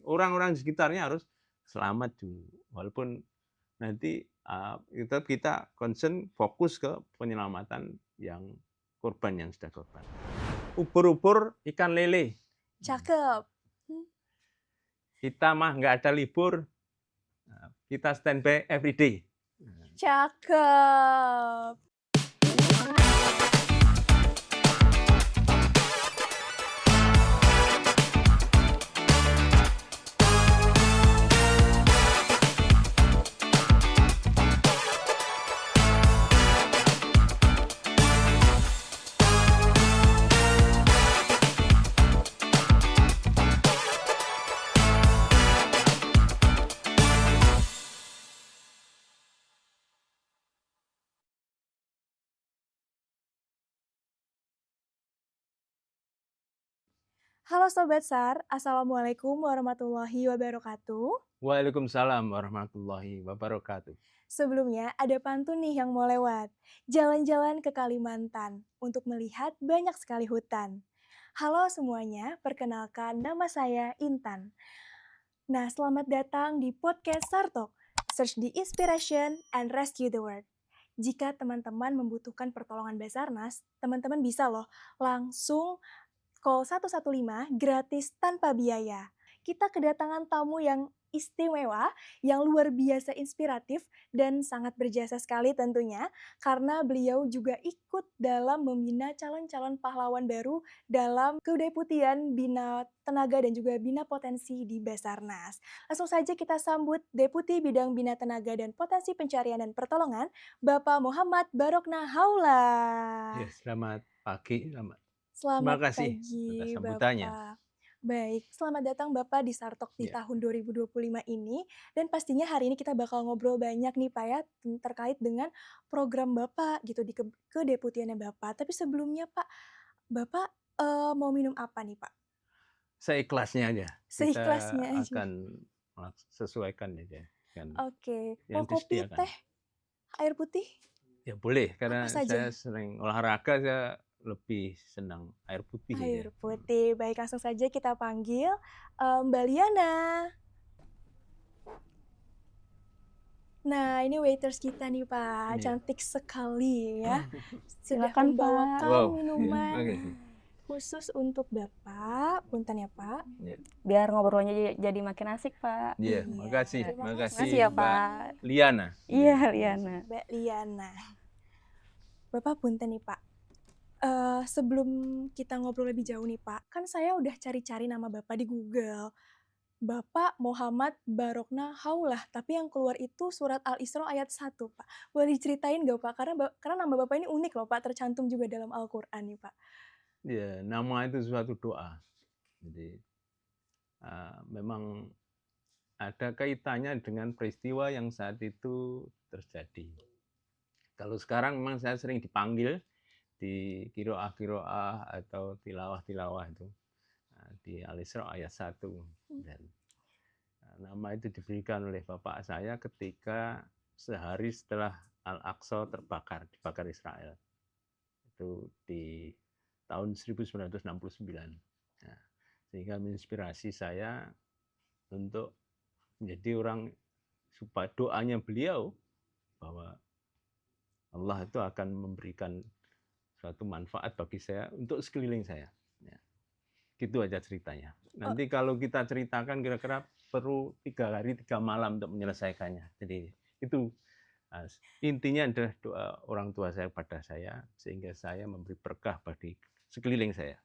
orang-orang di sekitarnya harus selamat dulu. Walaupun nanti, tetap kita concern fokus ke penyelamatan yang korban yang sudah korban. Ubur-ubur ikan lele. Cakep. Kita mah nggak ada libur, kita standby every day. Cakep. Halo Sobat SAR, Assalamualaikum warahmatullahi wabarakatuh. Waalaikumsalam warahmatullahi wabarakatuh. Sebelumnya ada pantun nih yang mau lewat. Jalan-jalan ke Kalimantan untuk melihat banyak sekali hutan. Halo semuanya, perkenalkan nama saya Intan. Nah, selamat datang di podcast SAR Talk, Search the Inspiration and Rescue the World. Jika teman-teman membutuhkan pertolongan Basarnas, teman-teman bisa loh langsung call 115 gratis tanpa biaya. Kita kedatangan tamu yang istimewa, yang luar biasa inspiratif dan sangat berjasa sekali tentunya karena beliau juga ikut dalam membina calon-calon pahlawan baru dalam kedeputian Bina Tenaga dan juga Bina Potensi di Basarnas. Langsung saja kita sambut Deputi Bidang Bina Tenaga dan Potensi Pencarian dan Pertolongan, Bapak Muhammad Barokna Haula. Ya, selamat pagi, terima Selamat kasih atas pagi, sambutannya. Bapak. Baik, selamat datang Bapak di SAR Talk di Ya. tahun 2025 ini. Dan pastinya hari ini kita bakal ngobrol banyak nih Pak ya, terkait dengan program Bapak gitu di kedeputiannya Bapak. Tapi sebelumnya Pak, Bapak mau minum apa nih Pak? Seikhlasnya aja. Kita Seikhlasnya aja. akan sesuaikan aja dengan Oke, yang mau kopi, disediakan. teh, air putih? Ya boleh, Apa karena saya saja? sering olahraga, saya lebih senang air putih aja. Air putih. Baik, langsung saja kita panggil Mbak Liana. Nah, ini waiters kita nih Pak, Iya. cantik sekali ya. Sudah Silakan, Pak. membawakan Wow, minuman makasih. khusus untuk Bapak. Punten ya Pak. Ya. Biar ngobrolnya jadi makin asik, Pak. Iya, Iya, makasih, terima makasih Makasih ya, Mbak Pak. Liana. Iya, Liana. Mbak Liana. Bapak punten nih Pak. Sebelum kita ngobrol lebih jauh nih Pak, kan saya udah cari-cari nama Bapak di Google. Bapak Muhammad Barokna Haulah, tapi yang keluar itu surat Al-Isra ayat 1, Pak. Boleh diceritain nggak Pak? Karena nama Bapak ini unik loh Pak, tercantum juga dalam Al-Quran nih Pak. Ya, nama itu suatu doa. Jadi memang ada kaitannya dengan peristiwa yang saat itu terjadi. Kalau sekarang memang saya sering dipanggil di kiroah-kiroah atau tilawah-tilawah itu di Al-Isra ayat 1. Dan nama itu diberikan oleh bapak saya ketika sehari setelah Al-Aqsa dibakar Israel. Itu di tahun 1969. Nah, sehingga menginspirasi saya untuk menjadi orang, supaya doanya beliau bahwa Allah itu akan memberikan suatu manfaat bagi saya untuk sekeliling saya. Ya. Gitu aja ceritanya. Nanti kalau kita ceritakan kira-kira perlu 3 hari 3 malam untuk menyelesaikannya. Jadi itu intinya adalah doa orang tua saya pada saya, sehingga saya memberi berkah bagi sekeliling saya.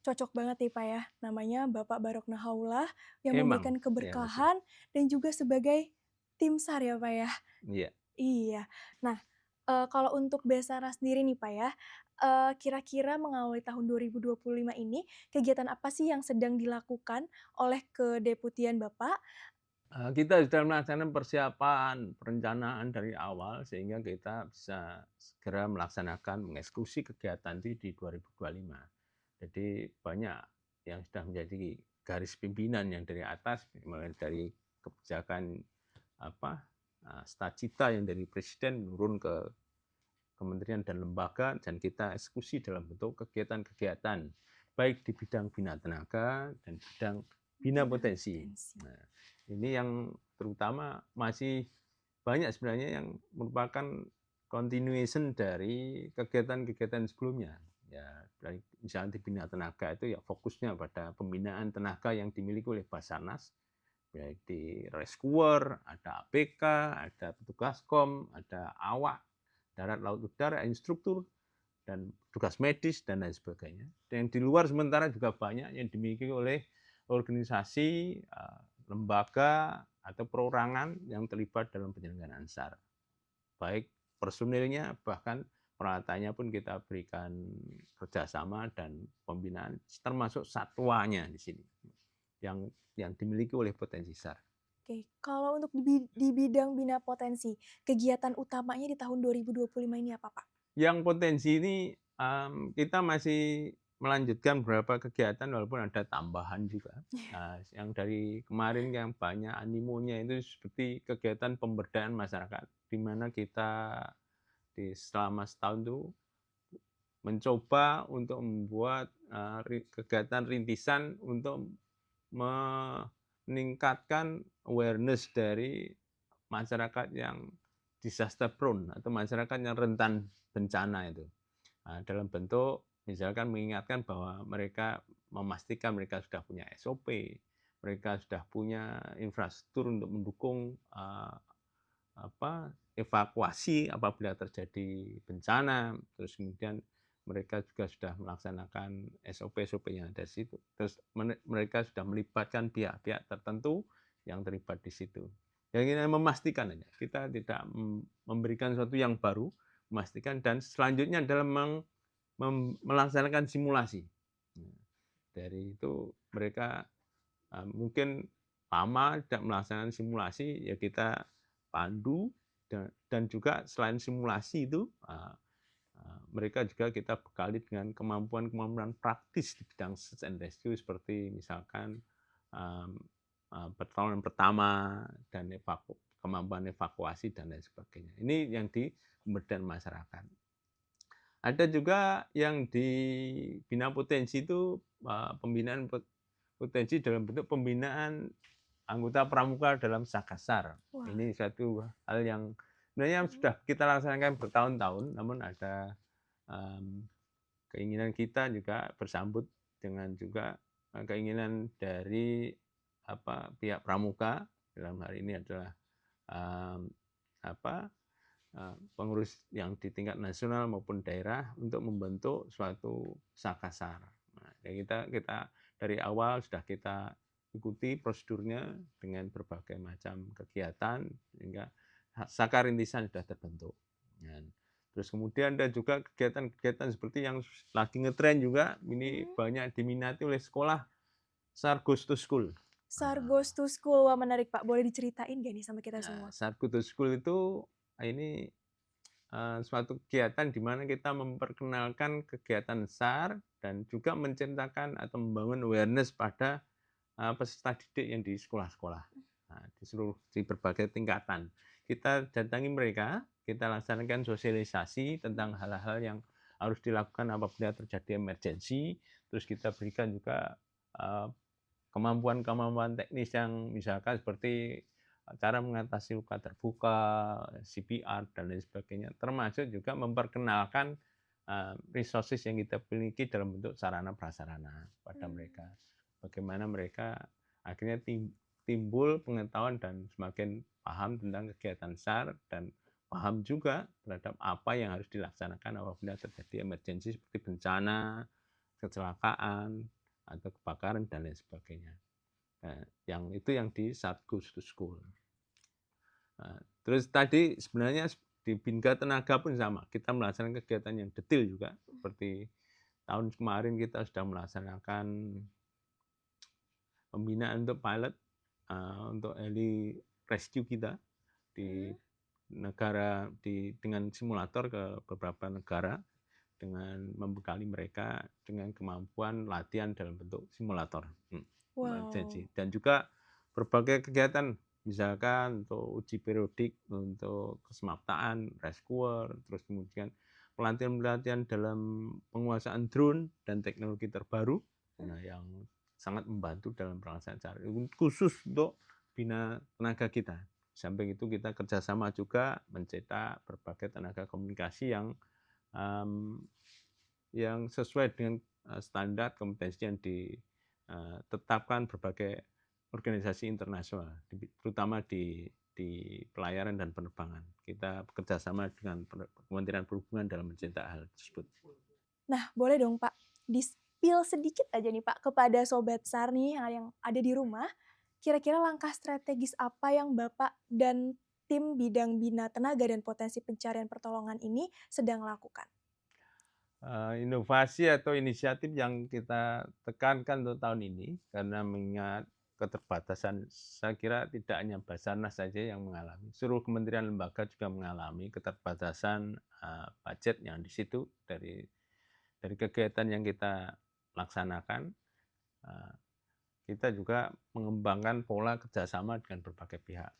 Cocok banget nih Pak ya, namanya Bapak Barokna Haulah yang Emang, memberikan ya, keberkahan dan juga sebagai tim SAR ya Pak ya. iya. Iya. Nah, kalau untuk Basarnas sendiri nih Pak ya, kira-kira mengawali tahun 2025 ini, kegiatan apa sih yang sedang dilakukan oleh kedeputian Bapak? Kita sudah melaksanakan persiapan, perencanaan dari awal sehingga kita bisa segera melaksanakan mengeksekusi kegiatan itu di 2025. Jadi banyak yang sudah menjadi garis pimpinan yang dari atas, mulai dari kebijakan stacita yang dari presiden turun ke kementerian dan lembaga, dan kita eksekusi dalam bentuk kegiatan-kegiatan baik di bidang bina tenaga dan bidang bina potensi. Potensi. Nah, ini yang terutama masih banyak sebenarnya yang merupakan continuation dari kegiatan-kegiatan sebelumnya. Ya, dari misalnya di Bina Tenaga itu ya fokusnya pada pembinaan tenaga yang dimiliki oleh Basarnas, baik di rescuer, ada APK, ada petugas kom, ada awak, darat, laut, udara, instruktur, dan tugas medis, dan lain sebagainya. Dan di luar sementara juga banyak yang dimiliki oleh organisasi, lembaga, atau perorangan yang terlibat dalam penyelenggaraan SAR. Baik personilnya, bahkan peralatannya pun kita berikan kerjasama dan pembinaan, termasuk satwanya di sini yang dimiliki oleh potensi SAR. Oke, kalau untuk di bidang bina potensi, kegiatan utamanya di tahun 2025 ini apa, Pak? Yang potensi ini kita masih melanjutkan beberapa kegiatan walaupun ada tambahan juga. Nah, yang dari kemarin yang banyak animonya itu seperti kegiatan pemberdayaan masyarakat, di mana kita selama setahun itu mencoba untuk membuat kegiatan rintisan untuk meningkatkan awareness dari masyarakat yang disaster prone atau masyarakat yang rentan bencana itu. Nah, dalam bentuk misalkan mengingatkan bahwa mereka memastikan mereka sudah punya SOP, mereka sudah punya infrastruktur untuk mendukung evakuasi apabila terjadi bencana, terus kemudian mereka juga sudah melaksanakan SOP-SOP yang ada di situ. Terus mereka sudah melibatkan pihak-pihak tertentu yang terlibat di situ. Yang ini memastikan aja, kita tidak memberikan sesuatu yang baru, memastikan, dan selanjutnya adalah melaksanakan simulasi. Dari itu mereka mungkin lama tidak melaksanakan simulasi, ya kita pandu, dan juga selain simulasi itu mereka juga kita bekali dengan kemampuan-kemampuan praktis di bidang search and rescue seperti misalkan pertolongan pertama dan kemampuan evakuasi dan lain sebagainya. Ini yang di pemberdayaan masyarakat. Ada juga yang di bina potensi itu pembinaan potensi dalam bentuk pembinaan anggota pramuka dalam Sakasar. Wah. Ini satu hal yang sebenarnya sudah kita laksanakan bertahun-tahun, namun ada keinginan kita juga bersambut dengan juga keinginan dari pihak pramuka, dalam hal ini adalah pengurus yang di tingkat nasional maupun daerah untuk membentuk suatu Sakasar. Nah, kita dari awal sudah kita ikuti prosedurnya dengan berbagai macam kegiatan sehingga Saka rintisan sudah terbentuk. Dan terus kemudian ada juga kegiatan-kegiatan seperti yang lagi ngetren juga, ini banyak diminati oleh sekolah, SAR Goes to School. SAR Goes to School, wah menarik Pak, boleh diceritain nggak nih sama kita semua? SAR Goes to School itu ini suatu kegiatan di mana kita memperkenalkan kegiatan SAR dan juga menciptakan atau membangun awareness pada peserta didik yang di sekolah-sekolah, di berbagai tingkatan. Kita datangi mereka, kita laksanakan sosialisasi tentang hal-hal yang harus dilakukan apabila terjadi emergensi, terus kita berikan juga kemampuan-kemampuan teknis yang misalkan seperti cara mengatasi luka terbuka, CPR, dan lain sebagainya, termasuk juga memperkenalkan resources yang kita miliki dalam bentuk sarana prasarana pada mereka. Bagaimana mereka akhirnya timbul pengetahuan dan semakin paham tentang kegiatan SAR dan paham juga terhadap apa yang harus dilaksanakan apabila terjadi emergensi seperti bencana, kecelakaan, atau kebakaran, dan lain sebagainya. Nah, yang itu yang di SAR Goes to School. Nah, terus tadi sebenarnya di Bina Tenaga pun sama, kita melaksanakan kegiatan yang detail juga, seperti tahun kemarin kita sudah melaksanakan pembinaan untuk pilot untuk heli rescue kita di negara dengan simulator ke beberapa negara dengan membekali mereka dengan kemampuan latihan dalam bentuk simulator. Wow. Dan juga berbagai kegiatan misalkan untuk uji periodik untuk kesemaptaan, rescuer, terus kemudian pelatihan-pelatihan dalam penguasaan drone dan teknologi terbaru. Nah, yang sangat membantu dalam pelaksanaan acara khusus untuk bina tenaga kita. Samping itu kita kerjasama juga mencetak berbagai tenaga komunikasi yang sesuai dengan standar kompetensi yang ditetapkan berbagai organisasi internasional, terutama di pelayaran dan penerbangan. Kita bekerjasama dengan Kementerian Perhubungan dalam mencetak hal tersebut. Nah, boleh dong Pak, di-spill sedikit aja nih Pak kepada Sobat SAR nih yang ada di rumah, kira-kira langkah strategis apa yang Bapak dan tim bidang bina tenaga dan potensi pencarian pertolongan ini sedang lakukan? Inovasi atau inisiatif yang kita tekankan untuk tahun ini, karena mengingat keterbatasan, saya kira tidak hanya Basarnas saja yang mengalami, seluruh kementerian lembaga juga mengalami keterbatasan budget yang di situ dari kegiatan yang kita laksanakan. Kita juga mengembangkan pola kerjasama dengan berbagai pihak,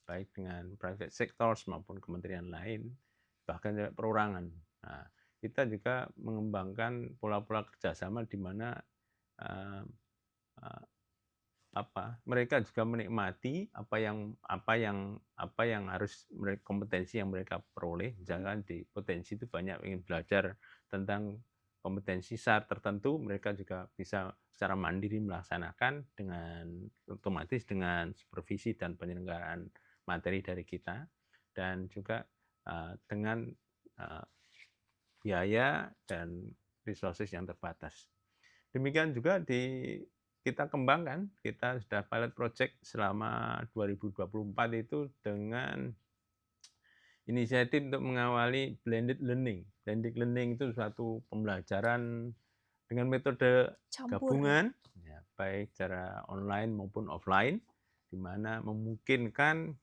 baik dengan private sectors maupun kementerian lain, bahkan juga perorangan. Kita juga mengembangkan pola-pola kerjasama di mana mereka juga menikmati apa yang harus kompetensi yang mereka peroleh. Misalkan di potensi itu banyak ingin belajar tentang kompetensi SAR tertentu, mereka juga bisa secara mandiri melaksanakan dengan otomatis dengan supervisi dan penyelenggaraan materi dari kita, dan juga dengan biaya dan resources yang terbatas. Demikian juga kita kembangkan, kita sudah pilot project selama 2024 itu dengan inisiatif untuk mengawali blended learning. Blended learning itu suatu pembelajaran dengan metode gabungan, ya, baik secara online maupun offline, di mana memungkinkan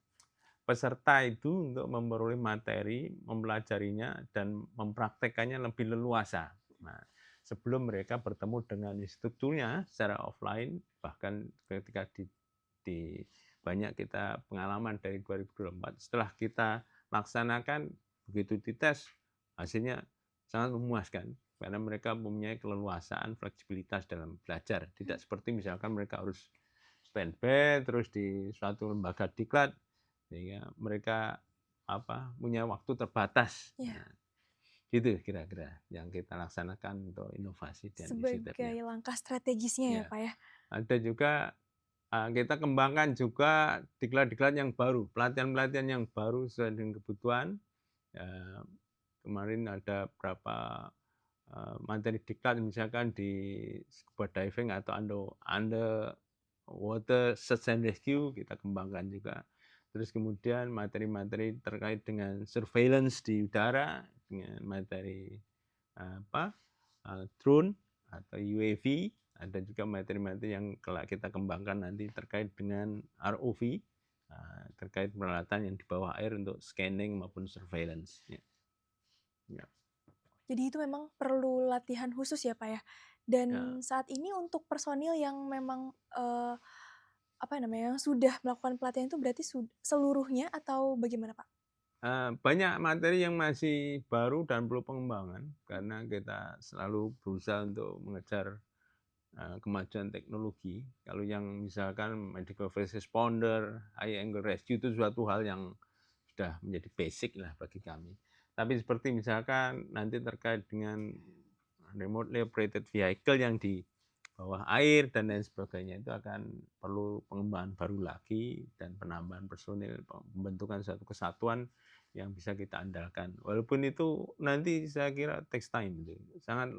peserta itu untuk memperoleh materi, mempelajarinya, dan mempraktekannya lebih leluasa. Nah, sebelum mereka bertemu dengan instrukturnya secara offline, bahkan ketika di banyak kita pengalaman dari 2024, setelah kita laksanakan, begitu dites, hasilnya sangat memuaskan, karena mereka mempunyai keleluasaan, fleksibilitas dalam belajar. Tidak seperti misalkan mereka harus standby terus di suatu lembaga diklat, sehingga mereka punya waktu terbatas. Nah, gitu kira-kira yang kita laksanakan untuk inovasi dan sebagai langkah strategisnya ya Pak ya. Ada juga kita kembangkan juga diklat-diklat yang baru, pelatihan-pelatihan yang baru sesuai dengan kebutuhan. Kemarin ada berapa materi diklat, misalkan di scuba diving atau underwater search and rescue, kita kembangkan juga. Terus kemudian materi-materi terkait dengan surveillance di udara, dengan materi drone atau UAV, ada juga materi-materi yang kita kembangkan nanti terkait dengan ROV, terkait peralatan yang di bawah air untuk scanning maupun surveillance. Ya. Jadi itu memang perlu latihan khusus ya Pak ya. Dan saat ini untuk personil yang memang yang sudah melakukan pelatihan itu berarti seluruhnya atau bagaimana Pak? Banyak materi yang masih baru dan perlu pengembangan, karena kita selalu berusaha untuk mengejar kemajuan teknologi. Kalau yang misalkan medical first responder, high angle rescue itu suatu hal yang sudah menjadi basic lah bagi kami. Tapi seperti misalkan nanti terkait dengan remotely operated vehicle yang di bawah air dan lain sebagainya, itu akan perlu pengembangan baru lagi dan penambahan personil, pembentukan suatu kesatuan yang bisa kita andalkan. Walaupun itu nanti saya kira takes time, sangat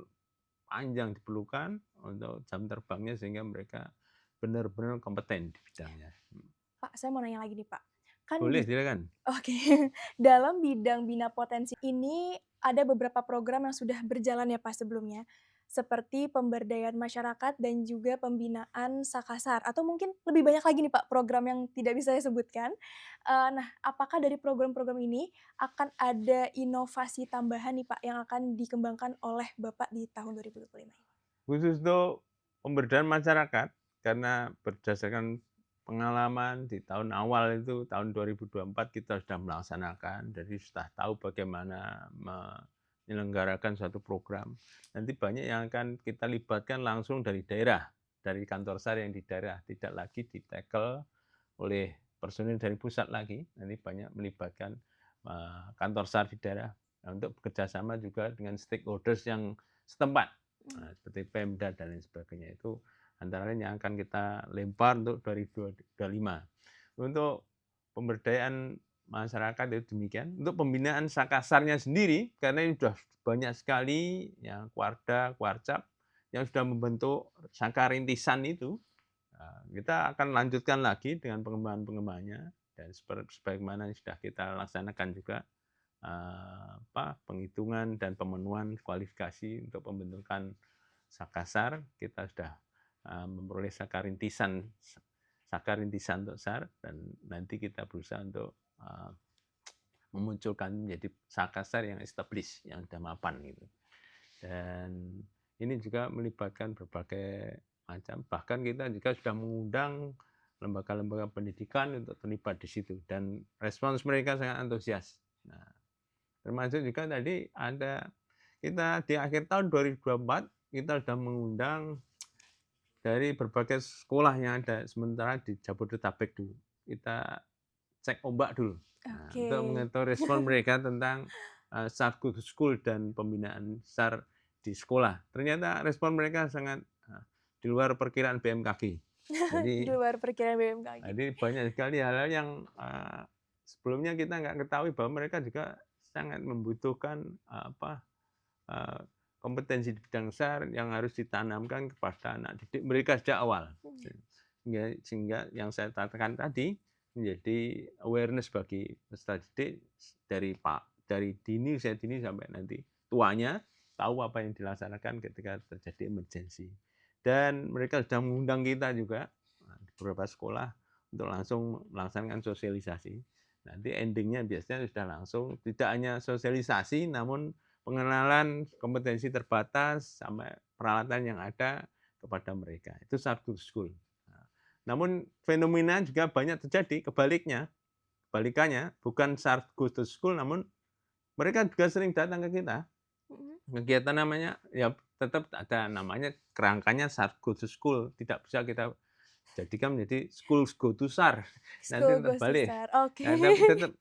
panjang diperlukan untuk jam terbangnya sehingga mereka benar-benar kompeten di bidangnya. Pak, saya mau nanya lagi nih Pak. Kan Boleh, silakan. Oke, dalam bidang bina potensi ini ada beberapa program yang sudah berjalan ya Pak sebelumnya, seperti pemberdayaan masyarakat dan juga pembinaan Sakasar, atau mungkin lebih banyak lagi nih Pak program yang tidak bisa saya sebutkan. Nah, apakah dari program-program ini akan ada inovasi tambahan nih Pak yang akan dikembangkan oleh Bapak di tahun 2025 ini? Khusus untuk pemberdayaan masyarakat, karena berdasarkan pengalaman di tahun awal itu, tahun 2024 kita sudah melaksanakan, jadi sudah tahu bagaimana menyelenggarakan suatu program. Nanti banyak yang akan kita libatkan langsung dari daerah, dari kantor SAR yang di daerah, tidak lagi ditackle oleh personil dari pusat lagi. Nanti banyak melibatkan kantor SAR di daerah untuk bekerja sama juga dengan stakeholders yang setempat, seperti Pemda dan lain sebagainya. Itu antara lain yang akan kita lempar untuk 2025. Untuk pemberdayaan masyarakat itu demikian. Untuk pembinaan Sakasarnya sendiri, karena ini sudah banyak sekali ya Kuarda, Kuarcap yang sudah membentuk Saka Rintisan itu, kita akan lanjutkan lagi dengan pengembangan-pengembangannya dan sebagaimana yang sudah kita laksanakan juga penghitungan dan pemenuhan kualifikasi untuk pembentukan Sakasar. Kita sudah memperoleh Saka Rintisan untuk SAR dan nanti kita berusaha untuk memunculkan menjadi Sakasar yang established, yang sudah mapan gitu. Dan ini juga melibatkan berbagai macam, bahkan kita juga sudah mengundang lembaga-lembaga pendidikan untuk terlibat di situ dan respons mereka sangat antusias. Nah, termasuk juga tadi ada kita di akhir tahun 2024 kita sudah mengundang dari berbagai sekolah yang ada sementara di Jabodetabek dulu. Kita cek ombak dulu. Nah, untuk mengetahui respon mereka tentang SAR Good School dan pembinaan SAR di sekolah. Ternyata respon mereka sangat di luar perkiraan BMKG. Di luar perkiraan BMKG. Jadi banyak sekali hal-hal yang sebelumnya kita nggak ketahui bahwa mereka juga sangat membutuhkan kompetensi di bidang SAR yang harus ditanamkan kepada anak didik mereka sejak awal. Sehingga yang saya katakan tadi menjadi awareness bagi peserta didik dari usia dini sampai nanti tuanya tahu apa yang dilaksanakan ketika terjadi emergensi. Dan mereka sudah mengundang kita juga di beberapa sekolah untuk langsung melaksanakan sosialisasi. Nanti endingnya biasanya sudah langsung tidak hanya sosialisasi namun pengenalan kompetensi terbatas sampai peralatan yang ada kepada mereka. Itu SAR Good School. Namun fenomena juga banyak terjadi kebalikannya, bukan SAR Good School, namun mereka juga sering datang ke kita. Kegiatan namanya, ya tetap ada namanya, kerangkanya SAR Good School. Tidak bisa kita jadikan menjadi Schools Go to SAR. Nanti terbalik. Oke. Nah, tapi tetap,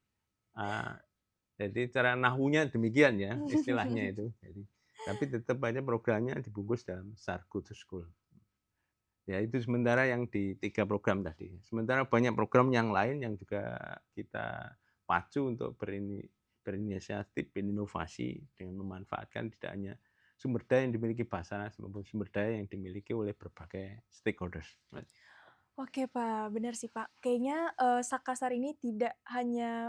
jadi cara nahunya demikian ya, istilahnya itu. Tapi tetap aja programnya dibungkus dalam SAR Good School. Ya itu sementara yang di 3 program tadi. Sementara banyak program yang lain yang juga kita pacu untuk berinisiatif, berinovasi dengan memanfaatkan tidak hanya sumber daya yang dimiliki Basarnas maupun sumber daya yang dimiliki oleh berbagai stakeholders. Oke Pak, benar sih Pak. Kayaknya Sakasar ini tidak hanya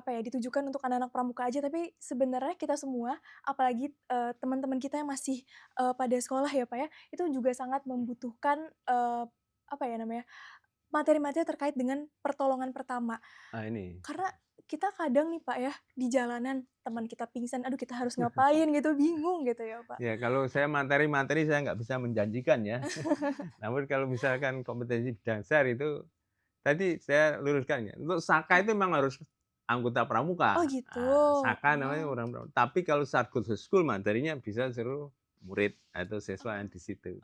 ditujukan untuk anak-anak pramuka aja, tapi sebenarnya kita semua, apalagi teman-teman kita yang masih pada sekolah ya Pak ya, itu juga sangat membutuhkan materi-materi terkait dengan pertolongan pertama. Ini. Karena kita kadang nih Pak ya, di jalanan teman kita pingsan, aduh kita harus ngapain gitu, bingung gitu ya Pak. Ya kalau saya materi-materi saya nggak bisa menjanjikan ya. Namun kalau misalkan kompetensi bidang SAR itu, tadi saya luruskan ya, untuk Saka itu memang harus anggota pramuka. Oh gitu. Saka namanya orang pramuka. Tapi kalau SAR Good School materinya bisa seluruh murid atau siswa yang di situ.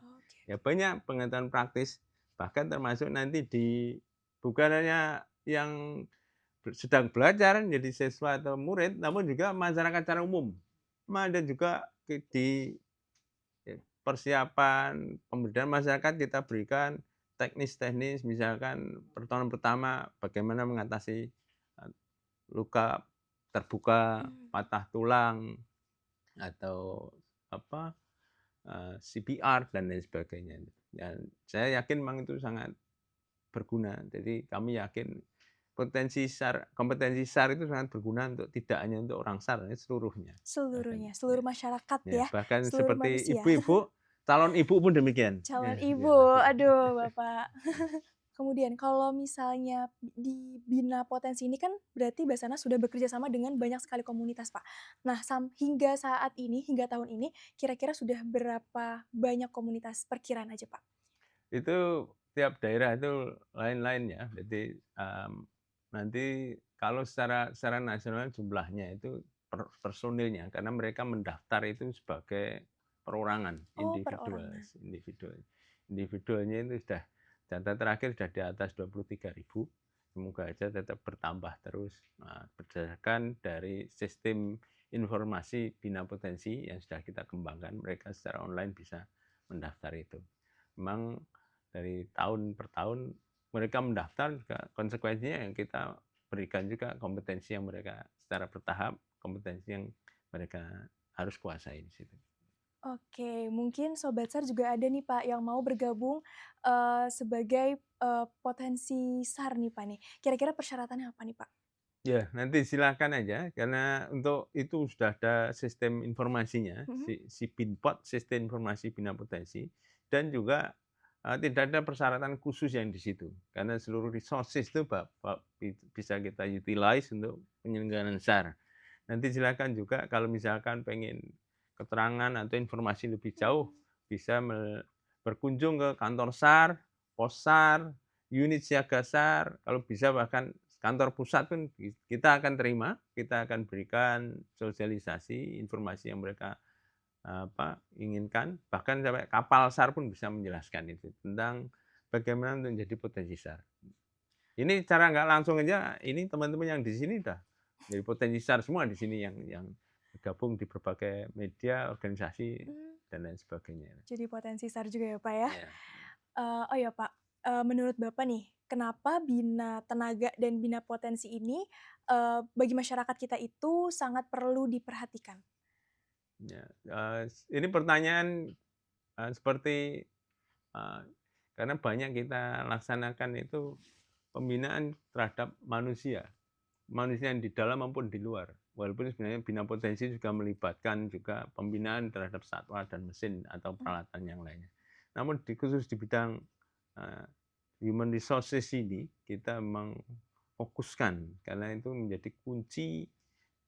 Ya banyak pengetahuan praktis, bahkan termasuk nanti bukan hanya yang sedang belajar jadi siswa atau murid, namun juga masyarakat secara umum. Ada juga di persiapan pemberdayaan masyarakat kita berikan teknis-teknis, misalkan pertolongan pertama bagaimana mengatasi luka terbuka, patah tulang, atau CPR dan lain sebagainya. Dan saya yakin memang itu sangat berguna. Jadi kami yakin kompetensi SAR itu sangat berguna untuk tidak hanya untuk orang SAR, seluruhnya. Seluruh masyarakat ya. Bahkan seluruh seperti manusia. ibu-ibu, calon ibu pun demikian. Calon ibu, aduh Bapak. Kemudian kalau misalnya di Bina Potensi ini kan berarti Basarnas sudah bekerja sama dengan banyak sekali komunitas Pak. Nah hingga saat ini, hingga tahun ini, kira-kira sudah berapa banyak komunitas perkiraan aja Pak? Itu tiap daerah itu lain-lain ya. Jadi nanti kalau secara nasional jumlahnya itu personilnya, karena mereka mendaftar itu sebagai perorangan, individual. individualnya itu sudah data terakhir sudah di atas 23.000. Semoga aja tetap bertambah terus. Berdasarkan dari sistem informasi Bina Potensi yang sudah kita kembangkan, mereka secara online bisa mendaftar itu. Memang dari tahun per tahun mereka mendaftar, juga konsekuensinya yang kita berikan juga kompetensi yang mereka secara bertahap, kompetensi yang mereka harus kuasai di situ. Oke, mungkin Sobat SAR juga ada nih Pak yang mau bergabung sebagai potensi SAR nih Pak nih. Kira-kira persyaratannya apa nih Pak? Ya, nanti silakan aja karena untuk itu sudah ada sistem informasinya, Mhm. si BINPOT, Sistem Informasi Bina Potensi, dan juga tidak ada persyaratan khusus yang di situ. Karena seluruh resources itu bisa kita utilize untuk penyelenggaraan SAR. Nanti silakan juga kalau misalkan pengen keterangan atau informasi lebih jauh, bisa berkunjung ke kantor SAR, pos SAR, unit siaga SAR, kalau bisa bahkan kantor pusat pun kita akan terima, kita akan berikan sosialisasi informasi yang mereka inginkan, bahkan sampai kapal SAR pun bisa menjelaskan itu tentang bagaimana untuk menjadi potensi SAR. Ini cara nggak langsung aja, ini teman-teman yang di sini udah jadi potensi SAR semua di sini yang bergabung di berbagai media, organisasi dan lain sebagainya. Jadi potensi SAR juga ya Pak ya? Ya. Oh ya Pak, menurut Bapak nih, kenapa Bina Tenaga dan Bina Potensi ini bagi masyarakat kita itu sangat perlu diperhatikan? Ya, ini pertanyaan seperti karena banyak kita laksanakan itu pembinaan terhadap manusia yang di dalam maupun di luar. Walaupun sebenarnya Bina Potensi juga melibatkan juga pembinaan terhadap satwa dan mesin atau peralatan yang lainnya. Namun khusus di bidang human resources ini kita memang fokuskan karena itu menjadi kunci.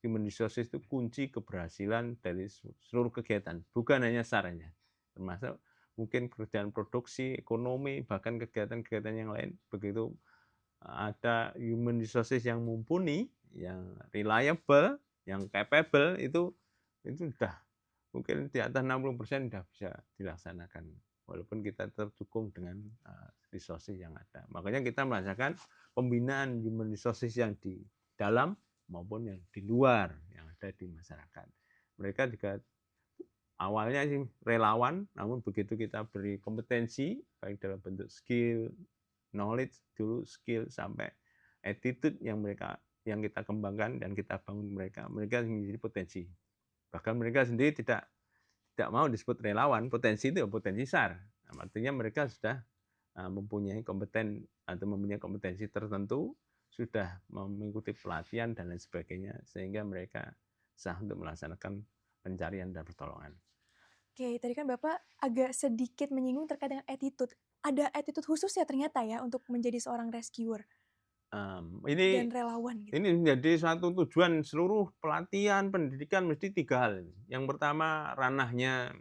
Human resources itu kunci keberhasilan dari seluruh kegiatan, bukan hanya saranya, termasuk mungkin kerjaan produksi, ekonomi, bahkan kegiatan-kegiatan yang lain. Begitu ada human resources yang mumpuni, yang reliable, yang capable, itu sudah mungkin di atas 60% sudah bisa dilaksanakan. Walaupun kita terdukung dengan resources yang ada. Makanya kita merasakan pembinaan human resources yang di dalam maupun yang di luar yang ada di masyarakat. Mereka juga awalnya sih relawan, namun begitu kita beri kompetensi, baik dalam bentuk skill, knowledge dulu, skill sampai attitude yang kita kembangkan dan kita bangun mereka menjadi potensi. Bahkan mereka sendiri tidak mau disebut relawan, potensi itu potensi SAR. Artinya mereka sudah mempunyai kompetensi tertentu, sudah mengikuti pelatihan dan lain sebagainya, sehingga mereka sah untuk melaksanakan pencarian dan pertolongan. Oke, tadi kan Bapak agak sedikit menyinggung terkait dengan attitude. Ada attitude khusus ya ternyata ya untuk menjadi seorang rescuer dan relawan gitu? Ini menjadi suatu tujuan seluruh pelatihan, pendidikan mesti 3 hal. Yang pertama ranahnya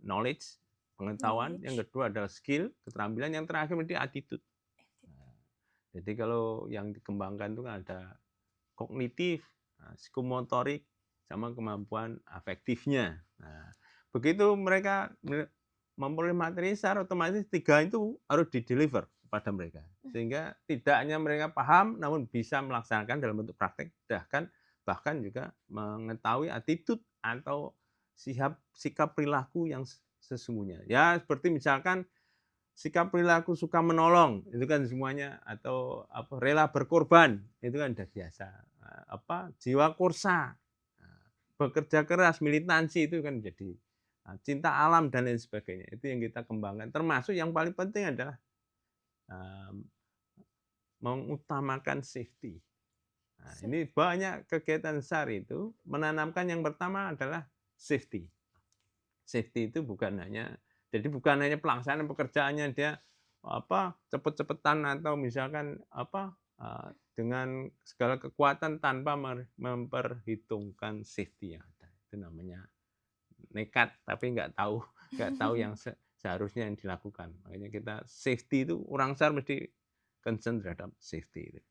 knowledge, pengetahuan, yang Knowledge, kedua adalah skill, keterampilan, yang terakhir mesti attitude. Jadi kalau yang dikembangkan itu kan ada kognitif, psikomotorik, sama kemampuan afektifnya. Nah, begitu mereka memperoleh materi SAR, otomatis 3 itu harus di-deliver kepada mereka. Sehingga tidak hanya mereka paham, namun bisa melaksanakan dalam bentuk praktek, bahkan juga mengetahui attitude atau sikap perilaku yang sesungguhnya. Ya seperti misalkan sikap perilaku suka menolong, itu kan semuanya, atau rela berkorban, itu kan sudah biasa. Jiwa kursa, bekerja keras, militansi, itu kan jadi cinta alam dan lain sebagainya. Itu yang kita kembangkan. Termasuk yang paling penting adalah mengutamakan safety. Nah, ini banyak kegiatan SAR itu menanamkan yang pertama adalah safety. Safety itu bukan hanya pelaksanaan pekerjaannya dia cepet-cepetan atau misalkan dengan segala kekuatan tanpa memperhitungkan safety yang ada. Itu namanya nekat tapi nggak tahu yang seharusnya yang dilakukan. Makanya kita safety itu orang SAR mesti concern terhadap safety itu.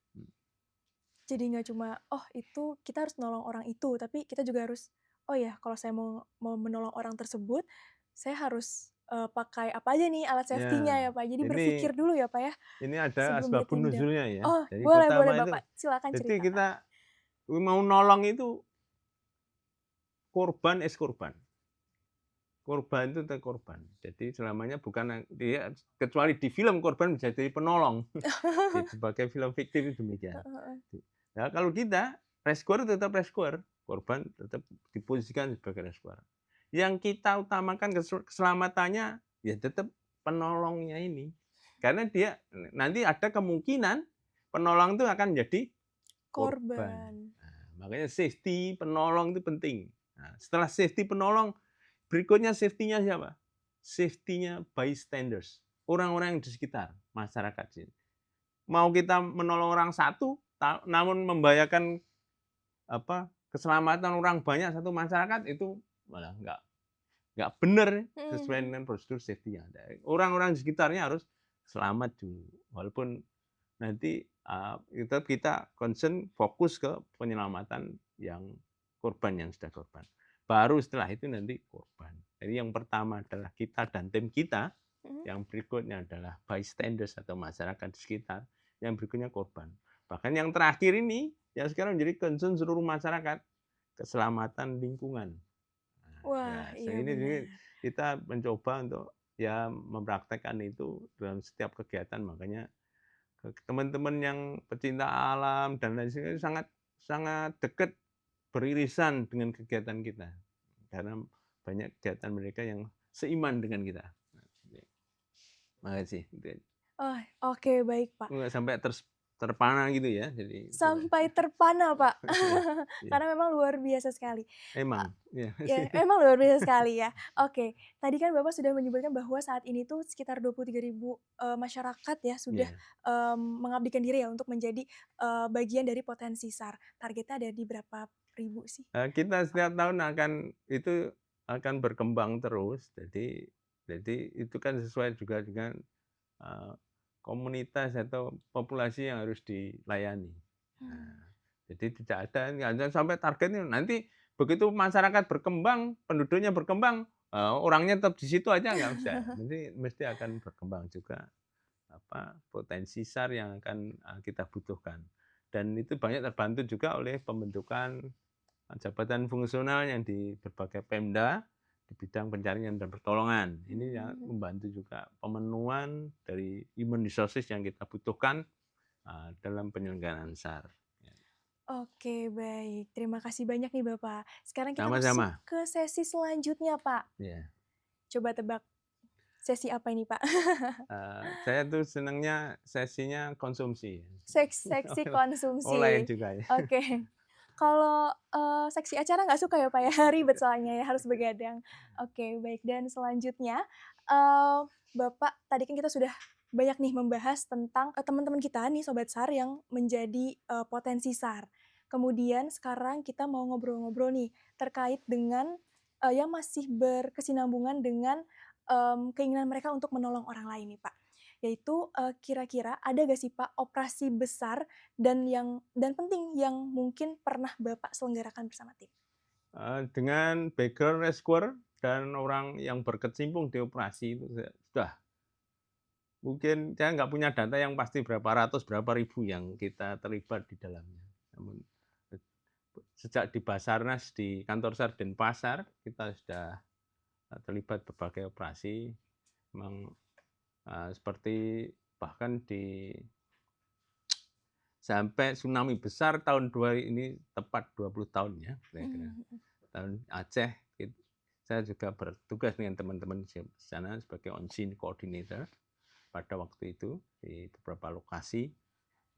Jadi nggak cuma, oh itu kita harus nolong orang itu, tapi kita juga harus, oh ya kalau saya mau menolong orang tersebut, saya harus pakai apa aja nih alat safety-nya ya, Ya, Pak. Jadi ini berpikir dulu ya, Pak, ya, ini ada sebelum asbabun bertindak. nuzulnya ya. Oh, Jadi boleh boleh pertama itu, Bapak, silakan jadi cerita, Kak. kita mau nolong itu korban korban. Korban itu korban. Jadi selamanya bukan dia, kecuali di film korban bisa jadi penolong. Di berbagai film fiktif itu demikian. Heeh heeh. Nah, kalau kita rescuer tetap rescuer, korban tetap diposisikan sebagai rescuer. Yang kita utamakan keselamatannya ya tetap penolongnya ini. Karena dia nanti ada kemungkinan penolong itu akan menjadi korban. Korban. Nah, makanya safety penolong itu penting. Nah, setelah safety penolong, berikutnya safety-nya siapa? Safety-nya bystanders, orang-orang yang di sekitar masyarakat sini. Mau kita menolong orang satu, namun membahayakan keselamatan orang banyak satu masyarakat, itu malah nggak benar sesuai Mhm. dengan prosedur safety yang ada. Orang-orang di sekitarnya harus selamat dulu, walaupun nanti tetap kita concern fokus ke penyelamatan yang korban yang sudah korban. Baru setelah itu nanti korban. Jadi yang pertama adalah kita dan tim kita, Mhm. yang berikutnya adalah bystanders atau masyarakat di sekitar, yang berikutnya korban. Bahkan yang terakhir ini yang sekarang menjadi concern seluruh masyarakat, keselamatan lingkungan. Wah, Ya, iya ini benar. kita mencoba untuk ya mempraktekkan itu dalam setiap kegiatan, makanya teman-teman yang pecinta alam dan lain sebagainya sangat sangat dekat beririsan dengan kegiatan kita karena banyak kegiatan mereka yang seiman dengan kita. Makasih. Oh, oke baik, Pak. Nggak sampai terpana gitu ya. Jadi Sampai terpana, Pak. iya, iya. Karena memang luar biasa sekali. Emang, ya. Ya, memang luar biasa sekali ya. Oke, tadi kan Bapak sudah menyebutkan bahwa saat ini tuh sekitar 23.000 masyarakat ya sudah, Iya. mengabdikan diri ya untuk menjadi, bagian dari potensi SAR. Targetnya ada di berapa ribu sih? Kita setiap tahun akan berkembang terus. Jadi itu kan sesuai juga dengan eee, komunitas atau populasi yang harus dilayani. Mmm. Nah, jadi tidak ada sampai targetnya nanti begitu masyarakat berkembang, penduduknya berkembang, orangnya tetap di situ aja nggak bisa. Nanti mesti akan berkembang juga potensi SAR yang akan kita butuhkan. Dan itu banyak terbantu juga oleh pembentukan jabatan fungsional yang di berbagai Pemda di bidang pencarian dan pertolongan. Ini yang Mmm. membantu juga pemenuhan dari human resources yang kita butuhkan dalam penyelenggaraan SAR. Oke baik, terima kasih banyak nih Bapak. Sekarang kita masuk Sama-sama. ke sesi selanjutnya, Pak. Ya. Coba tebak sesi apa ini, Pak? Saya tuh senangnya sesinya konsumsi. Seksi Oleh konsumsi. juga ya. Oke. Kalau, seksi acara nggak suka ya, Pak, ya? Ribet soalnya ya, harus begadang. Oke, baik. Dan selanjutnya, eee, Bapak tadi kan kita sudah banyak nih membahas tentang, teman-teman kita nih Sobat SAR yang menjadi, potensi SAR. Kemudian sekarang kita mau ngobrol-ngobrol nih terkait dengan, yang masih berkesinambungan dengan, keinginan mereka untuk menolong orang lain nih, Pak. Yaitu, kira-kira ada nggak sih, Pak, operasi besar dan penting yang mungkin pernah Bapak selenggarakan bersama tim? Dengan background rescuer dan orang yang berkecimpung di operasi itu sudah mungkin saya nggak punya data yang pasti berapa ratus, berapa ribu yang kita terlibat di dalamnya. Namun sejak di Basarnas, di kantor SAR Denpasar, kita sudah terlibat berbagai operasi. Memang seperti bahkan sampai tsunami besar tahun ini tepat 20 tahun ya kira-kira. Mhm mhm. Tahun Aceh, saya juga bertugas dengan teman-teman di sana sebagai on-scene coordinator pada waktu itu di beberapa lokasi,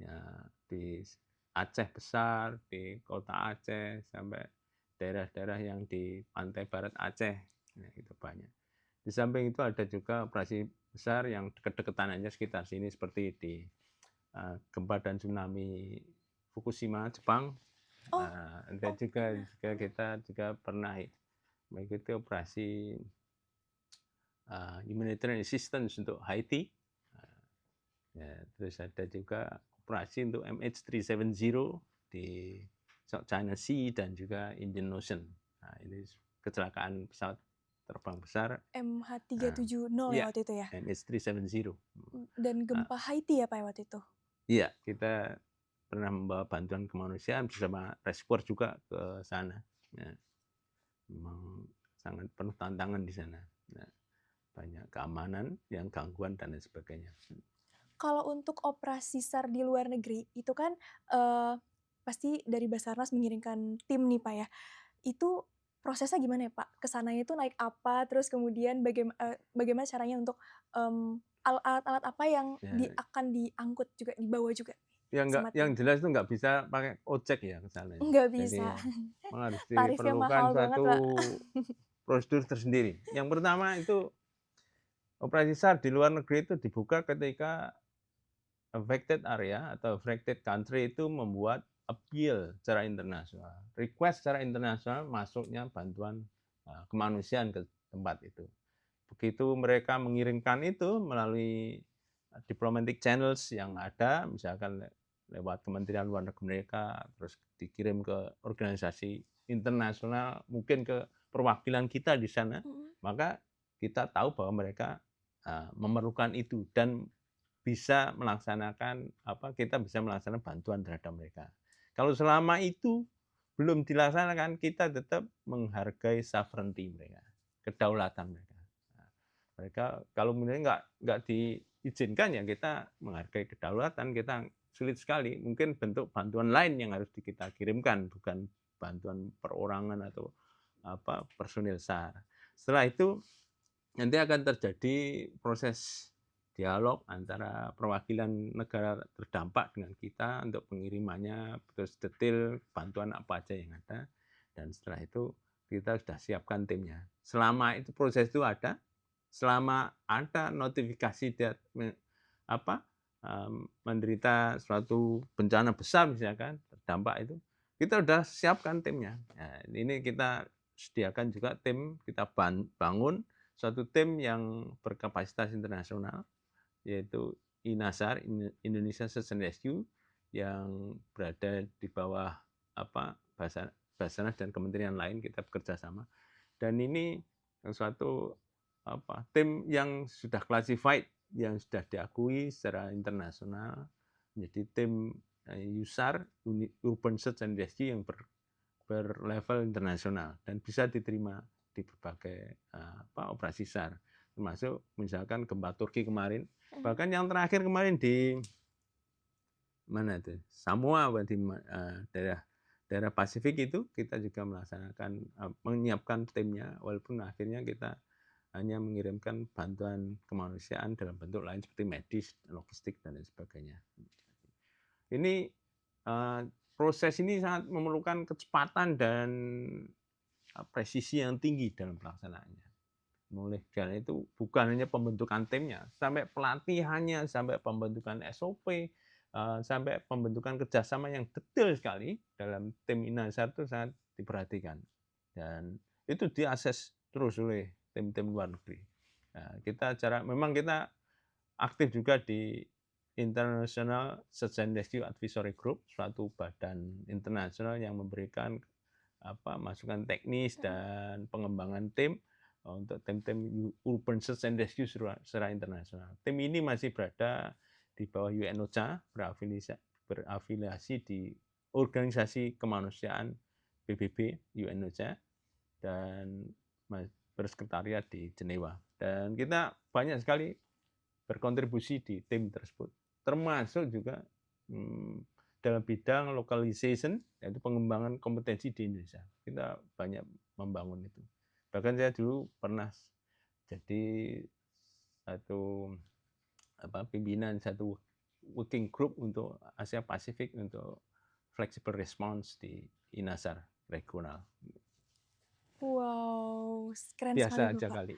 ya, di Aceh besar, di kota Aceh, sampai daerah-daerah yang di pantai barat Aceh, ya, itu banyak. Di samping itu ada juga operasi besar yang dekat-dekatan aja sekitar sini seperti di gempa dan tsunami Fukushima, Jepang. Oh Dan oh juga pernah. kita juga pernah mengikuti operasi humanitarian assistance untuk Haiti. Ya, terus ada juga operasi untuk MH370 di South China Sea dan juga Indian Ocean. Nah, ini kecelakaan pesawat terbang besar. MH370 Ya, ya waktu itu ya? MH370. Dan gempa Haiti ya Pak ya waktu itu? Iya, kita pernah membawa bantuan kemanusiaan bersama Rescuer juga ke sana. Ya, memang sangat penuh tantangan di sana. Nah, banyak keamanan, yang gangguan dan lain sebagainya. Kalau untuk operasi SAR di luar negeri, itu kan pasti dari Basarnas mengirimkan tim nih Pak ya. Itu prosesnya gimana ya Pak? Ke sananya itu naik apa? Terus kemudian bagaimana caranya untuk alat-alat apa yang Ya, akan diangkut juga, dibawa juga sama yang tim? jelas itu nggak bisa pakai ojek ya ke sana. Nggak bisa. Jadi memang harus Tarifnya diperlukan mahal banget suatu Pak. prosedur tersendiri. Yang pertama itu operasi SAR di luar negeri itu dibuka ketika affected area atau affected country itu membuat appeal secara internasional, request secara internasional masuknya bantuan kemanusiaan ke tempat itu. Begitu mereka mengirimkan itu melalui diplomatic channels yang ada, misalkan lewat Kementerian Luar Negeri mereka, terus dikirim ke organisasi internasional, mungkin ke perwakilan kita di sana, maka kita tahu bahwa mereka memerlukan itu dan bisa melaksanakan kita bisa melaksanakan bantuan terhadap mereka. Kalau selama itu belum dilaksanakan, kita tetap menghargai sovereignty mereka, kedaulatan mereka. Nah, mereka kalau misalnya nggak diizinkan ya kita menghargai kedaulatan, kita sulit sekali. Mungkin bentuk bantuan lain yang harus kita kirimkan, bukan bantuan perorangan atau personil SAR. Setelah itu nanti akan terjadi proses dialog antara perwakilan negara terdampak dengan kita untuk pengirimannya, terus detail bantuan apa aja yang ada, dan setelah itu kita sudah siapkan timnya. Selama itu proses itu ada, selama ada notifikasi dia menderita suatu bencana besar misalkan terdampak itu, kita sudah siapkan timnya. Nah, ini kita sediakan juga tim, kita bangun suatu tim yang berkapasitas internasional, yaitu INASAR, Indonesia Search and Rescue, yang berada di bawah Basarnas dan kementerian lain, kita bekerja sama. Dan ini suatu tim yang sudah classified, yang sudah diakui secara internasional, menjadi tim USAR, Urban Search and Rescue, yang berlevel internasional dan bisa diterima di berbagai operasi SAR, termasuk misalkan gempa Turki kemarin, bahkan yang terakhir kemarin di mana itu Samoa, di daerah Pasifik itu kita juga melaksanakan menyiapkan timnya, walaupun akhirnya kita hanya mengirimkan bantuan kemanusiaan dalam bentuk lain seperti medis, logistik dan lain sebagainya. Ini proses ini sangat memerlukan kecepatan dan presisi yang tinggi dalam pelaksanaannya. Mulai dari itu bukan hanya pembentukan timnya, sampai pelatihannya, sampai pembentukan SOP, sampai pembentukan kerjasama yang detail sekali dalam tim INASAR itu sangat diperhatikan. Dan itu diakses terus oleh tim-tim luar negeri. Nah, memang kita aktif juga di International Search and Rescue Advisory Group, suatu badan internasional yang memberikan masukan teknis dan pengembangan tim untuk tim-tim Urban Search and Rescue secara internasional. Tim ini masih berada di bawah UNOCHA, berafiliasi di Organisasi Kemanusiaan PBB UNOCHA, dan bersekretariat di Jenewa. Dan kita banyak sekali berkontribusi di tim tersebut, termasuk juga dalam bidang localization, yaitu pengembangan kompetensi di Indonesia. Kita banyak membangun itu. Bahkan saya dulu pernah jadi pimpinan satu working group untuk Asia Pasifik untuk flexible response di INASAR regional. Wow, keren Biasa sekali aja Bapak. kali.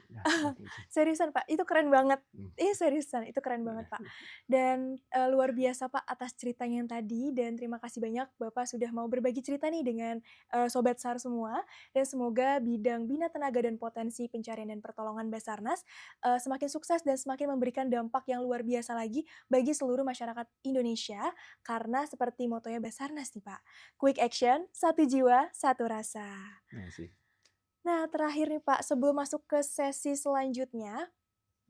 Seriusan Pak, itu keren banget. Seriusan, itu keren banget Pak. Dan luar biasa Pak atas ceritanya yang tadi, dan terima kasih banyak Bapak sudah mau berbagi cerita nih dengan Sobat SAR semua. Dan semoga bidang Bina Tenaga dan Potensi Pencarian dan Pertolongan Basarnas semakin sukses dan semakin memberikan dampak yang luar biasa lagi bagi seluruh masyarakat Indonesia, karena seperti motonya Basarnas nih Pak, quick action, satu jiwa, satu rasa. Terima kasih. Nah, terakhir nih Pak, sebelum masuk ke sesi selanjutnya,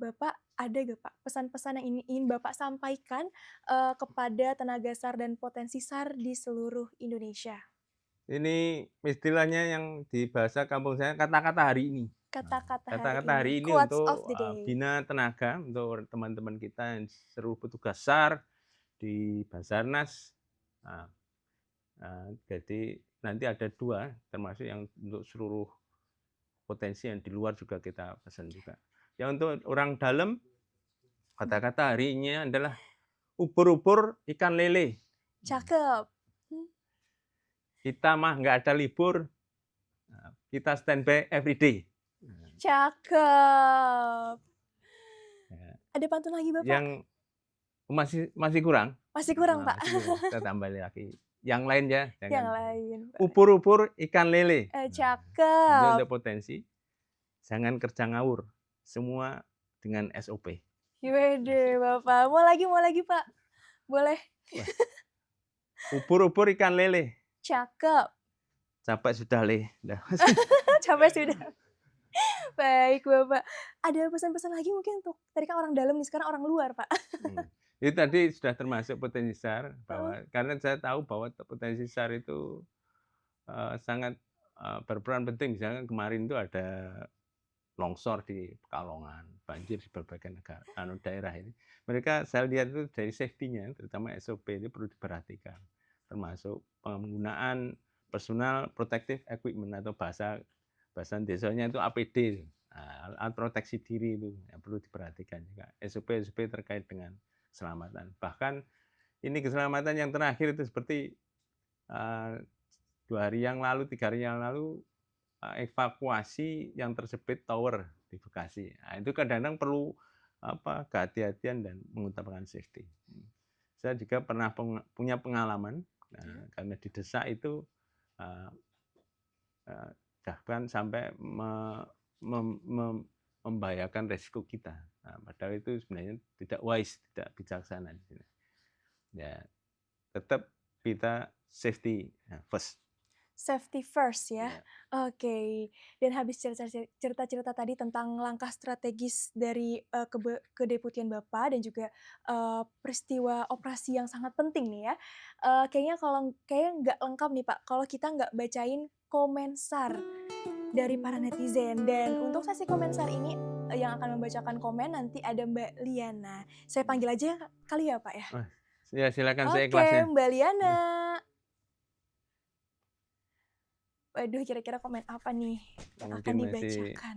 Bapak ada gak Pak pesan-pesan yang ingin Bapak sampaikan kepada tenaga SAR dan potensi SAR di seluruh Indonesia? Ini istilahnya yang di bahasa kampung saya kata-kata hari ini. Kata-kata hari Kata-kata ini, hari ini quotes of untuk the day. bina tenaga untuk teman-teman kita yang seluruh petugas SAR di Basarnas. Nah, jadi nanti ada 2 termasuk yang untuk seluruh potensi yang di luar juga kita pesan juga. Ya untuk orang dalam, kata-kata hari ini adalah ubur-ubur ikan lele. Cakep. Kita mah nggak ada libur, kita standby every day. Cakep. Ya. Ada pantun lagi Bapak? Yang masih kurang. Masih kurang Pak? Masih kurang. Kita tambah lagi. Yang lain ya. Yang lain. Pak. Ubur-ubur ikan lele. Ini Cakep. untuk potensi. Jangan kerja ngawur. Semua dengan SOP. Wede Bapak. Mau lagi Pak? Boleh. Ubur-ubur ikan lele. Cakep. Capek sudah leh. Capek sudah. Baik Bapak. Ada pesan-pesan lagi mungkin untuk tadi kan orang dalam nih, sekarang orang luar Pak. Itu tadi sudah termasuk potensi SAR bahwa karena saya tahu bahwa potensi SAR itu sangat berperan penting. Misalnya kemarin itu ada longsor di Pekalongan, banjir di berbagai negara, daerah ini. Mereka saya lihat itu dari safety-nya, terutama SOP itu perlu diperhatikan, termasuk penggunaan personal protective equipment atau bahasa desanya itu APD, alat proteksi diri itu yang perlu diperhatikan juga. SOP terkait dengan keselamatan. Bahkan ini keselamatan yang terakhir itu seperti 2 hari yang lalu, 3 hari yang lalu evakuasi yang terjepit tower di Bekasi. Nah, itu kadang-kadang perlu kehati-hatian dan mengutamakan safety. Saya juga pernah punya pengalaman karena didesak itu bahkan sampai membahayakan resiko kita. Nah, padahal itu sebenarnya tidak wise, tidak bijaksana di sini. Ya, tetap kita safety first. Safety first ya. Oke. Dan habis cerita-cerita tadi tentang langkah strategis dari kedeputian Bapak dan juga peristiwa operasi yang sangat penting nih ya. Kayaknya nggak lengkap nih Pak kalau kita nggak bacain komen SAR dari para netizen. Dan untuk sesi komen SAR ini yang akan membacakan komen nanti ada Mbak Liana. Saya panggil aja kali ya Pak ya. Ya silakan, saya Oke, ikhlasnya. Mbak Liana. Waduh, kira-kira komen apa nih yang akan dibacakan?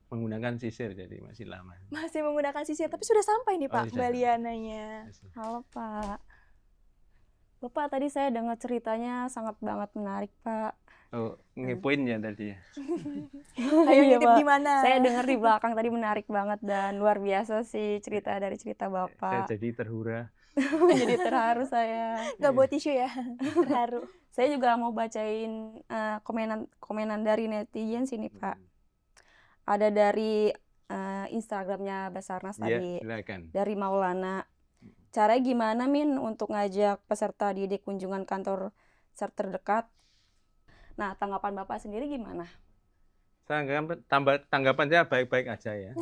Menggunakan sisir, jadi masih lama. Masih menggunakan sisir, tapi sudah sampai nih Pak Mbak Liananya. Halo Pak. Bapak tadi saya dengar ceritanya sangat banget menarik Pak. Oh, ngepoin ya tadi ya. Ayo Iya, nitip Pak. di mana? Saya dengar di belakang tadi menarik banget dan luar biasa sih cerita Saya Bapak. jadi terhura. Jadi terharu saya. Nggak bawa tisu ya, terharu. Saya juga mau bacain komenan dari netizen sini Pak. Ada dari Instagramnya Basarnas tadi. Silakan. Dari Maulana. Caranya gimana Min untuk ngajak peserta didik kunjungan kantor SAR terdekat? Nah, tanggapan Bapak sendiri gimana? Tanggapan saya baik-baik aja ya.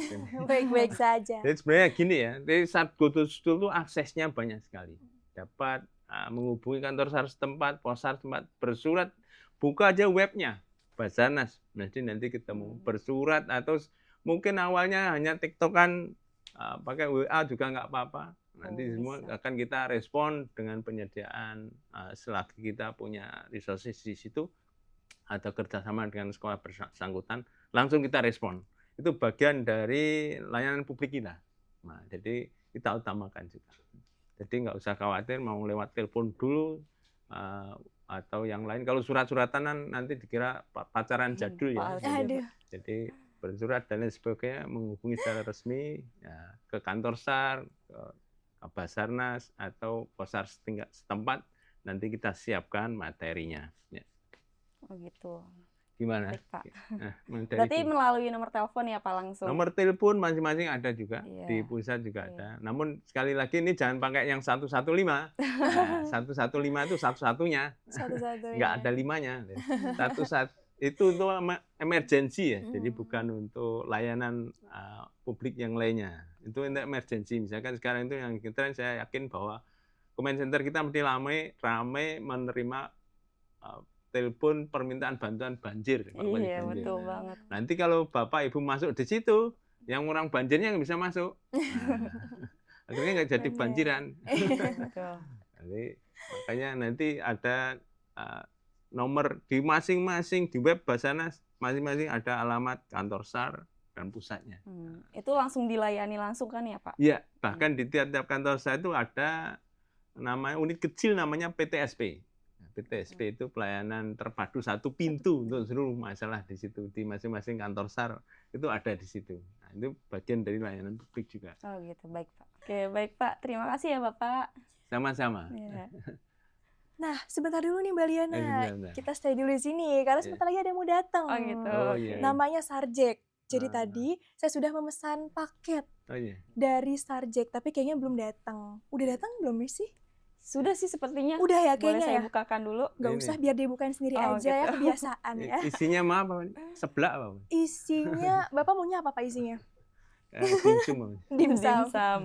Baik-baik saja. Jadi sebenarnya gini ya, dari saat go to school itu aksesnya banyak sekali. Dapat menghubungi kantor SAR setempat, posar setempat, bersurat, buka aja webnya, Basarnas. Nanti ketemu bersurat atau mungkin awalnya hanya TikTokan, pakai WA juga nggak apa-apa. Nanti semua akan kita respon dengan penyediaan selagi kita punya resources di situ atau kerjasama dengan sekolah bersangkutan, langsung kita respon. Itu bagian dari layanan publik kita. Nah, jadi kita utamakan juga. Jadi nggak usah khawatir mau lewat telepon dulu atau yang lain. Kalau surat-suratan nanti dikira pacaran jadul ya. Jadi bersurat dan lain sebagainya menghubungi secara resmi ya, ke kantor SAR, ke Basarnas atau posar setempat, nanti kita siapkan materinya. Ya. Oh gitu. Gimana? Baik, Pak. Berarti melalui nomor telepon ya Pak langsung? Nomor telepon masing-masing ada juga, di pusat juga ada. Namun sekali lagi ini jangan pakai yang 115. Nah, 115 itu satu-satunya. Nggak ada 5-nya. itu untuk emergency ya, jadi Hmm. bukan untuk layanan publik yang lainnya. Itu untuk emergency. Misalkan sekarang itu yang kita, saya yakin bahwa comment center kita mesti ramai menerima telepon permintaan bantuan banjir. Kalau Iya, banjir. betul banget. Nanti kalau Bapak Ibu masuk di situ, yang orang banjirnya nggak bisa masuk. Nah, akhirnya nggak jadi Bener. banjiran. Betul. Jadi, makanya nanti ada nomor di masing-masing di web Basarnas, masing-masing ada alamat kantor SAR dan pusatnya. Itu langsung dilayani langsung kan ya Pak? Iya, bahkan di tiap-tiap kantor SAR itu ada namanya unit kecil namanya PTSP. PTSP itu pelayanan terpadu satu pintu untuk seluruh masalah di situ, di masing-masing kantor SAR itu ada di situ. Nah, itu bagian dari layanan publik juga. Oh gitu, baik Pak. Oke, baik Pak. Terima kasih ya Bapak. Sama-sama. Ya. Nah, sebentar dulu nih Mbak Liana. Sebentar. Kita stay dulu di sini karena sebentar lagi ada yang mau datang. Oh gitu. Oh, Oke. iya. Namanya Sarjek. Jadi Ah. tadi saya sudah memesan paket Oh iya. dari Sarjek, tapi kayaknya belum datang. Udah datang belum sih? Sudah sih sepertinya. Udah ya Boleh kayaknya saya ya. bukakan dulu? Gak Ini. usah, biar dia bukain sendiri Oh, aja ya, gitu. kebiasaan ya. Isinya mah apa? Seblak apa? Isinya, Bapak maunya apa Pak isinya? Dimsum apa? Dimsum. Dimsum.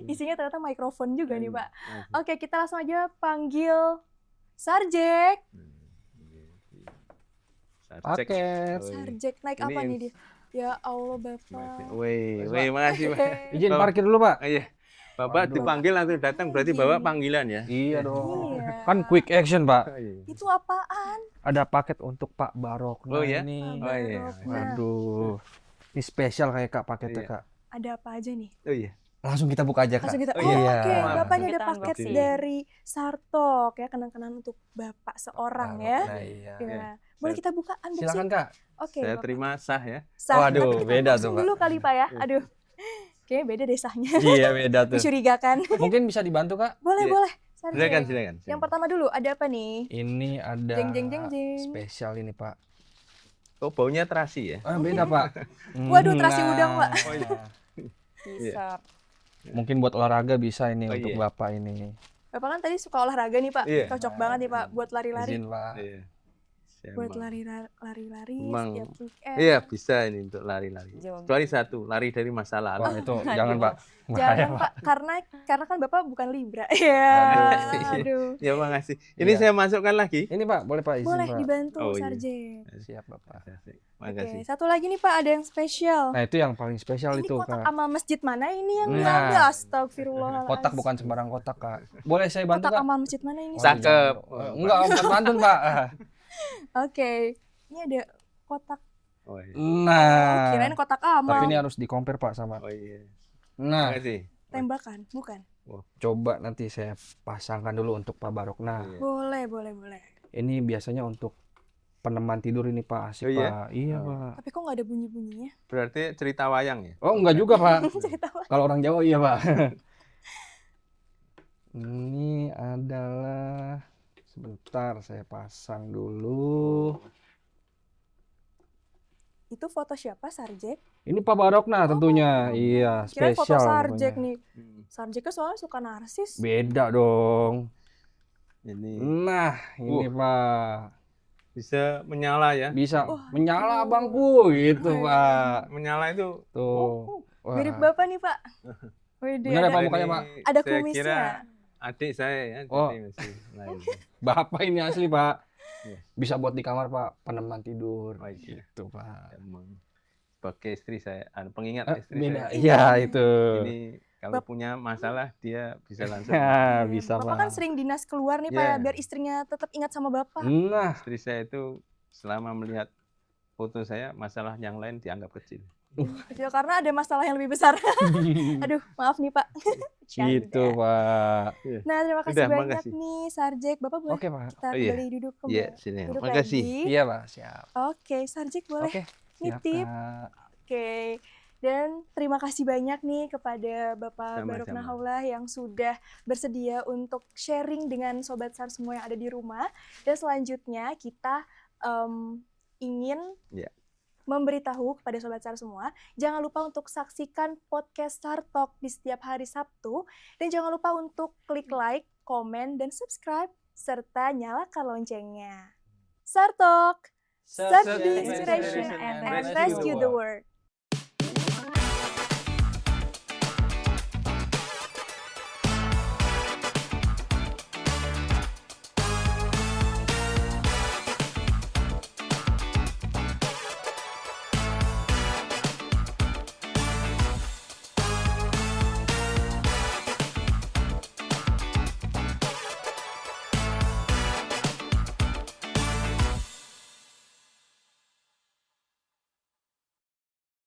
Isinya ternyata mikrofon juga nih Iya. Pak. Oke, kita langsung aja panggil Sarjek. Sarjek. Paket. Oh, iya. Sarjek naik Ini apa yang- nih dia? Ya Allah Bapak. Wih, makasih Pak. Izin Bapak- parkir dulu, Pak. Oh, iya. Bapak Waduh. dipanggil langsung datang, berarti Bapak panggilan ya? Iya dong. Iya. Kan quick action, Pak. Oh, iya. Itu apaan? Ada paket untuk Pak Barokna Oh, iya? ini. Oh, iya. Barokna. Waduh. Ini spesial kayak Kak paketnya, Iya. Kak. Ada apa aja nih? Oh iya. Langsung kita buka aja, Kak. Langsung kita. Oh, Oh, iya. oke. Maaf. Bapak ini ada Kita paket unboxing. dari Sartok ya, kenang-kenangan untuk Bapak seorang ya. Barokna, iya. Ya. Boleh kita buka unboxing? Silakan, Kak. Oke. Saya Bapak. terima sah ya. Sah. Waduh, Tapi kita beda unboxing tuh, Pak. dulu kali Pak ya. Aduh. Kayaknya beda deh sahnya. Iya, beda tuh. Mencurigakan. Mungkin bisa dibantu, Kak? Boleh, Iya. boleh. Sarjek. Silakan. Yang pertama dulu, ada apa nih? Ini ada Jeng, jeng, jeng, jeng. spesial ini, Pak. Oh, baunya terasi ya? Ah, beda, Pak. Waduh, terasi udang, Pak. Oh, iya. Bisa. Mungkin buat olahraga bisa ini Oh, untuk iya. Bapak ini. Bapak kan tadi suka olahraga nih Pak. Iya. Cocok banget nih Pak buat lari-lari. Izin, Pak. Iya. Saya Buat emang- lari-lari Emang- setiap weekend. Iya, bisa ini untuk lari-lari. Jogging. Kecuali satu, lari dari masa Wah, lalu. itu jangan, Pak. Jangan Pak, karena kan Bapak bukan Libra. Ya, aduh. Ya, makasih. Ini Iya. saya masukkan lagi. Ini, Pak, boleh, Pak, izin, Boleh Pak. dibantu Oh, iya. Sarjek. Siap, Bapak. Makasih. Oke, satu lagi nih Pak, ada yang spesial. Nah, itu yang paling spesial Ini itu, kotak Kak. amal masjid mana ini yang Nah. diambil? Astagfirullahaladzim. Kotak bukan sembarang kotak, Kak. Boleh saya bantu, Kotak Kak? amal masjid mana ini? Oh, Cakep. jangan. Enggak, bukan pantun, Pak. Oke, ini ada kotak. Oh iya. Nah, Kirain kotak amal. tapi ini harus di-compare, Pak, sama. Oh iya. Nah, Makasih. Tembakan, bukan? coba nanti saya pasangkan dulu untuk Pak Barokna. Iya. Boleh. Ini biasanya untuk peneman tidur ini, Pak. Asik, Oh, iya? Pak. Iya, Oh. Pak. Tapi kok nggak ada bunyi-bunyinya? Berarti cerita wayang ya? Oh, enggak juga, Pak. Cerita apa? Kalau orang Jawa iya, Pak. Ini adalah sebentar saya pasang dulu. Itu foto siapa Sarjek? Ini Pak Barokna tentunya. Iya, Kirain foto spesial Sarjek pokoknya. nih. Sarjeknya soalnya suka narsis. Beda dong. Ini Nah, ini Pak. bisa menyala ya? Bisa Wah, menyala aduh. abangku gitu, Wah, Pak. Menyala itu Tuh. Wah. Mirip Bapak nih, Pak. Wih, Bener ya, Pak, ini mukanya, Pak? Ada saya kumisnya. kira adik saya ya, Oh. jadi masih lain. Bapak ini asli, Pak. Iya. Bisa buat di kamar, Pak, peneman tidur. Oh, iya. Gitu, Pak. Emang sebagai istri saya, pengingat istri Beda. saya. Iya, itu. Ini kalau punya masalah dia bisa langsung. Ya, bisa, Bapak Pak. kan sering dinas keluar nih, Pak, ya, Iya. biar istrinya tetap ingat sama Bapak. Nah, Istri saya itu selama melihat foto saya, masalah yang lain dianggap kecil. Kecil karena ada masalah yang lebih besar. Aduh, maaf nih, Pak. gitu, Canda. Pak. Nah, terima kasih Udah, banyak makasih. nih, Sarjek. Bapak boleh Oke, Pak. kita Oh, iya. kembali duduk kembali. Iya, sini. Duduk Makasih. lagi. Iya, Pak. Siap. Oke, Sarjek boleh Oke. Siap, nitip. Kak. Oke. Dan terima kasih banyak nih kepada Bapak Sama-sama. Barokna Haula yang sudah bersedia untuk sharing dengan Sobat SAR semua yang ada di rumah. Dan selanjutnya kita ingin Ya. memberitahu kepada Sobat SAR semua, jangan lupa untuk saksikan podcast SAR Talk di setiap hari Sabtu. Dan jangan lupa untuk klik like, komen, dan subscribe, serta nyalakan loncengnya. SAR Talk, Search the inspiration and rescue the world.